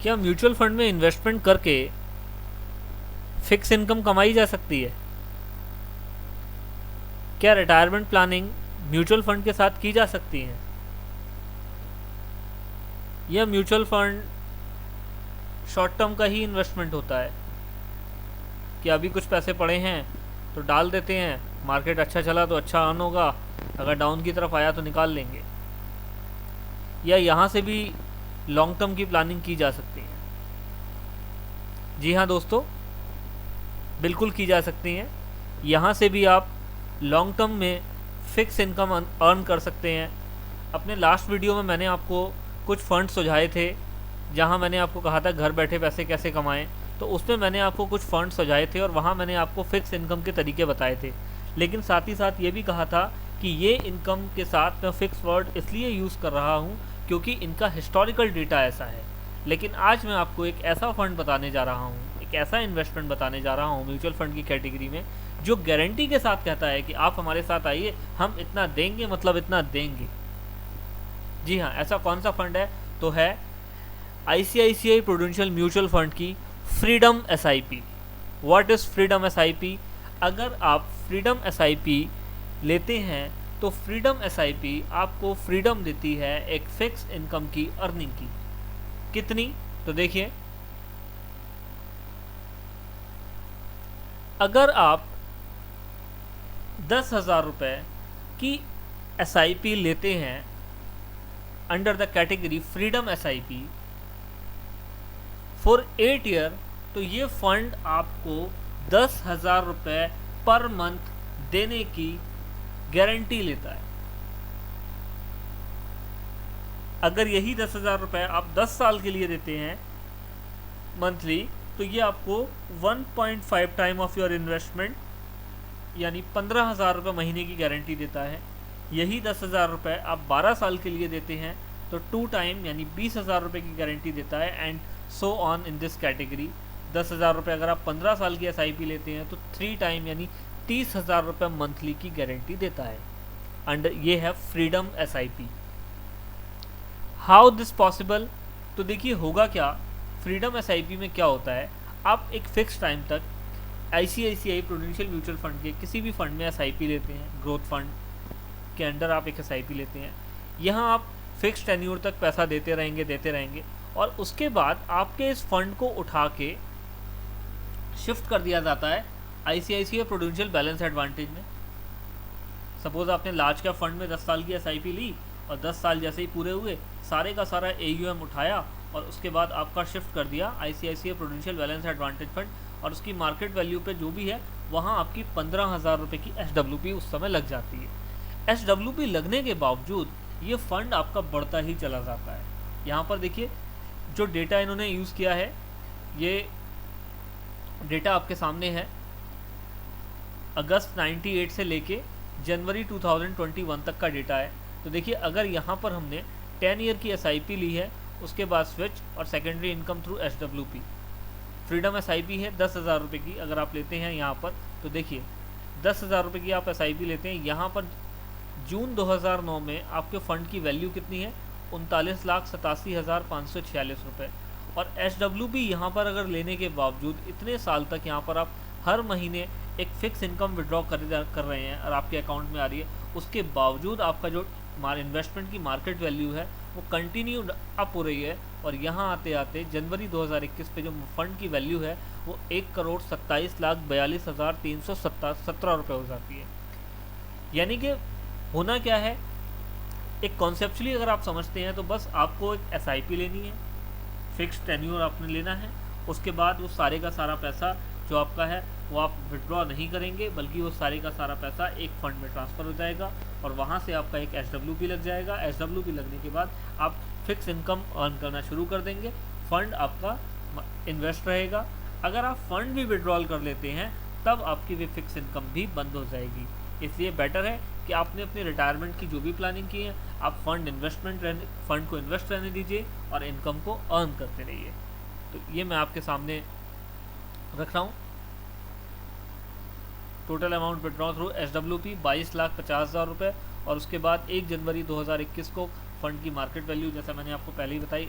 क्या mutual fund में investment करके फिक्स इनकम कमाई जा सकती है? क्या रिटायरमेंट प्लानिंग म्यूचुअल फंड के साथ की जा सकती है? यह म्यूचुअल फंड शॉर्ट टर्म का ही इन्वेस्टमेंट होता है कि अभी कुछ पैसे पड़े हैं तो डाल देते हैं, मार्केट अच्छा चला तो अच्छा अर्न होगा, अगर डाउन की तरफ आया तो निकाल लेंगे? या यहाँ से भी लॉन्ग टर्म की प्लानिंग की जा सकती है? जी हाँ दोस्तों, बिल्कुल की जा सकती हैं। यहाँ से भी आप लॉन्ग टर्म में फिक्स इनकम अर्न कर सकते हैं। अपने लास्ट वीडियो में मैंने आपको कुछ फंड सुझाए थे, जहाँ मैंने आपको कहा था घर बैठे पैसे कैसे कमाएं, तो उसमें मैंने आपको कुछ फंड सुझाए थे और वहाँ मैंने आपको फिक्स इनकम के तरीके बताए थे। लेकिन साथ ही साथ ये भी कहा था कि ये इनकम के साथ मैं फिक्स वर्ड इसलिए यूज़ कर रहा हूँ क्योंकि इनका हिस्टोरिकल डेटा ऐसा है। लेकिन आज मैं आपको एक ऐसा फंड बताने जा रहा हूँ, एक ऐसा इन्वेस्टमेंट बताने जा रहा हूँ म्यूचुअल फंड की कैटेगरी में, जो गारंटी के साथ कहता है कि आप हमारे साथ आइए, हम इतना देंगे मतलब इतना देंगे। जी हाँ, ऐसा कौन सा फंड है? तो है ICICI प्रूडेंशियल म्यूचुअल फंड की freedom SIP। What is freedom SIP? अगर आप फ्रीडम SIP लेते हैं तो फ्रीडम SIP आपको फ्रीडम देती है एक फिक्स इनकम की अर्निंग की। कितनी? तो देखिए, अगर आप 10,000 रुपये की SIP लेते हैं under the category freedom SIP for 8 year, तो ये फंड आपको 10,000 रुपये पर मंथ देने की गारंटी लेता है। अगर यही 10,000 रुपये आप 10 साल के लिए देते हैं मंथली, तो ये आपको 1.5 टाइम ऑफ योर इन्वेस्टमेंट यानी 15,000 रुपये महीने की गारंटी देता है। यही 10,000 रुपये आप 12 साल के लिए देते हैं तो 2 टाइम यानी 20,000 रुपये की गारंटी देता है, and so on in this category. 10,000 रुपये अगर आप 15 साल की SIP लेते हैं तो 3 टाइम यानी 30,000 रुपये मंथली की गारंटी देता है। अंडर ये है freedom SIP। How this possible? तो देखिए होगा क्या, फ्रीडम SIP में क्या होता है, आप एक फिक्स टाइम तक ICICI प्रूडेंशियल म्यूचुअल फंड के किसी भी फंड में SIP लेते हैं, ग्रोथ फंड के अंडर आप एक SIP लेते हैं। यहाँ आप फिक्स टेन्यूर तक पैसा देते रहेंगे और उसके बाद आपके इस फंड को उठा के शिफ्ट कर दिया जाता है ICICI प्रूडेंशियल बैलेंस एडवांटेज में। सपोज आपने लार्ज कैप फंड में 10 साल की SIP ली और 10 साल जैसे ही पूरे हुए सारे का सारा AUM उठाया और उसके बाद आपका शिफ्ट कर दिया ICICI prudential balance advantage fund, और उसकी मार्केट वैल्यू पे जो भी है वहाँ आपकी 15,000 रुपये की SWP उस समय लग जाती है। SWP लगने के बावजूद ये फंड आपका बढ़ता ही चला जाता है। यहाँ पर देखिए जो डेटा इन्होंने यूज़ किया है, ये डेटा आपके सामने है। अगस्त 98 से लेके जनवरी 2021 तक का डेटा है। तो देखिए अगर यहाँ पर हमने 10 ईयर की SIP ली है, उसके बाद स्विच और secondary income through SWP, freedom SIP है 10,000 रुपये की अगर आप लेते हैं यहाँ पर, तो देखिए 10,000 रुपये की आप SIP लेते हैं। यहाँ पर जून 2009 में आपके फंड की वैल्यू कितनी है? 39,87,546 रुपये। और SWP यहाँ पर अगर लेने के बावजूद इतने साल तक यहाँ पर आप हर महीने एक फिक्स इनकम विड्रॉ कर रहे हैं और आपके अकाउंट में आ रही है, उसके बावजूद आपका जो इन्वेस्टमेंट की मार्केट वैल्यू है वो कंटिन्यू अप हो रही है। और यहाँ आते आते जनवरी 2021 पे जो फंड की वैल्यू है वो 1,27,42,317 रुपये हो जाती है। यानी कि होना क्या है, एक कॉन्सेप्चुअली अगर आप समझते हैं तो बस आपको एक SIP लेनी है, फिक्स टेन्योर आपने लेना है, उसके बाद वो सारे का सारा पैसा जो आपका है वो आप विड्रॉ नहीं करेंगे, बल्कि वो सारे का सारा पैसा एक फंड में ट्रांसफ़र हो जाएगा और वहाँ से आपका एक SWP लग जाएगा। SWP लगने के बाद आप फिक्स इनकम अर्न करना शुरू कर देंगे, फंड आपका इन्वेस्ट रहेगा। अगर आप फंड भी विड्रॉल कर लेते हैं तब आपकी भी फिक्स इनकम भी बंद हो जाएगी। इसलिए बेटर है कि आपने अपनी रिटायरमेंट की जो भी प्लानिंग की है आप फंड को इन्वेस्ट रहने दीजिए और इनकम को अर्न करते रहिए। तो ये मैं आपके सामने रख रहा हूँ। Total amount withdraw through SWP 22,50,000 रुपये, और उसके बाद 1 जनवरी 2021 को फंड की मार्केट वैल्यू जैसा मैंने आपको पहले ही बताई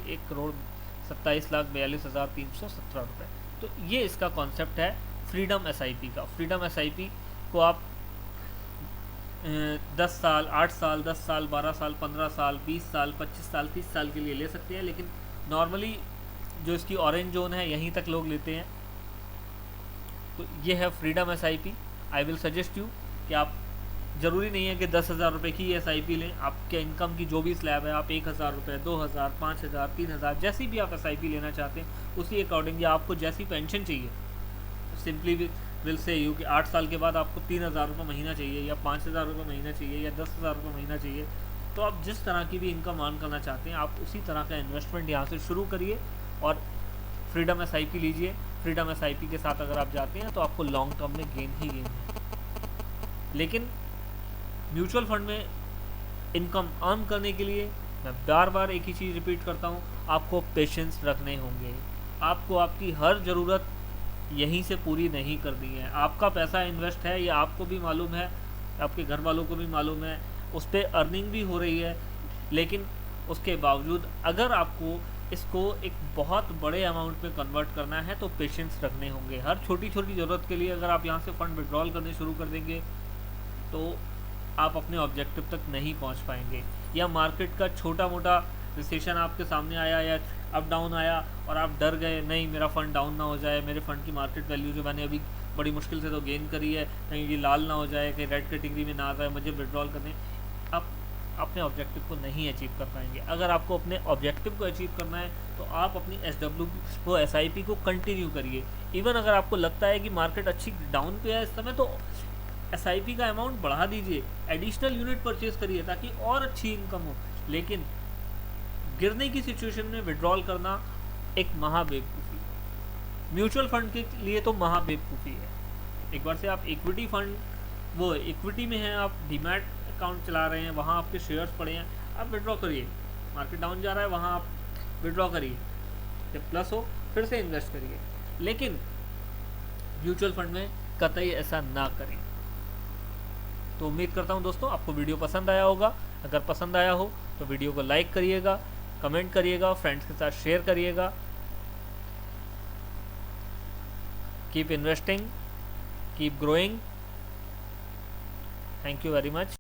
27,42,317 रुपये। तो ये इसका कॉन्सेप्ट है फ्रीडम एसआईपी का। फ्रीडम एसआईपी को आप 10 साल, 8 साल, 10 साल, 12 साल, 15 साल, 20 साल, 25 साल, 30 साल के लिए ले सकते हैं, लेकिन नॉर्मली जो इसकी ऑरेंज जोन है यहीं तक लोग लेते हैं। तो ये है freedom SIP. I will suggest you कि आप, ज़रूरी नहीं है कि 10,000 रुपये की एसआईपी लें। आपके इनकम की जो भी स्लैब है, आप 1,000 रुपये, 2,000, 5,000, 3,000, जैसी भी आप एसआईपी लेना चाहते हैं उसी अकॉर्डिंग, या आपको जैसी पेंशन चाहिए, सिंपली विल से यू कि 8 साल के बाद आपको 3,000 रुपये महीना चाहिए, या 5,000 रुपये महीना चाहिए, या 10,000 रुपये महीना चाहिए, तो आप जिस तरह की भी इनकम अर्न करना चाहते हैं आप उसी तरह का इन्वेस्टमेंट यहाँ से शुरू करिए और फ्रीडम एसआईपी लीजिए। फ्रीडम एसआईपी के साथ अगर आप जाते हैं तो आपको लॉन्ग टर्म में गेन ही गेन है। लेकिन म्यूचुअल फंड में इनकम अर्न करने के लिए मैं बार बार एक ही चीज़ रिपीट करता हूँ, आपको पेशेंस रखने होंगे। आपको आपकी हर ज़रूरत यहीं से पूरी नहीं करनी है। आपका पैसा इन्वेस्ट है, ये आपको भी मालूम है, आपके घर वालों को भी मालूम है, उस पर अर्निंग भी हो रही है, लेकिन उसके बावजूद अगर आपको इसको एक बहुत बड़े अमाउंट में कन्वर्ट करना है तो पेशेंस रखने होंगे। हर छोटी छोटी ज़रूरत के लिए अगर आप यहाँ से फ़ंड विड्रॉल करने शुरू कर देंगे तो आप अपने ऑब्जेक्टिव तक नहीं पहुँच पाएंगे। या मार्केट का छोटा मोटा रिसेशन आपके सामने आया या अप डाउन आया और आप डर गए, नहीं मेरा फ़ंड डाउन ना हो जाए, मेरे फ़ंड की मार्केट वैल्यू जो मैंने अभी बड़ी मुश्किल से तो गेन करी है, कहीं ये लाल ना हो जाए, कहीं रेड कैटेगरी में ना आ जाए, मुझे विड्रॉल करने, आप अपने ऑब्जेक्टिव को नहीं अचीव कर पाएंगे। अगर आपको अपने ऑब्जेक्टिव को अचीव करना है तो आप अपनी एसआईपी को कंटिन्यू करिए। इवन अगर आपको लगता है कि मार्केट अच्छी डाउन पे है इस समय, तो एसआईपी का अमाउंट बढ़ा दीजिए, एडिशनल यूनिट परचेज करिए ताकि और अच्छी इनकम हो। लेकिन गिरने की सिचुएशन में विड्रॉल करना एक महाबेवकूफ़ी है। म्यूचुअल फंड के लिए तो महाबेवकूफ़ी है। एक बार से आप इक्विटी फंड, वो इक्विटी में हैं, आप डीमैट अकाउंट चला रहे हैं, वहाँ आपके शेयर्स पड़े हैं, आप विड्रॉ करिए। मार्केट डाउन जा रहा है, वहाँ आप विड्रॉ करिए, जब प्लस हो फिर से इन्वेस्ट करिए। लेकिन म्यूचुअल फंड में कतई ऐसा ना करें। तो उम्मीद करता हूँ दोस्तों आपको वीडियो पसंद आया होगा। अगर पसंद आया हो तो वीडियो को लाइक करिएगा, कमेंट करिएगा, फ्रेंड्स के साथ शेयर करिएगा। Keep investing, keep growing. Thank you very much.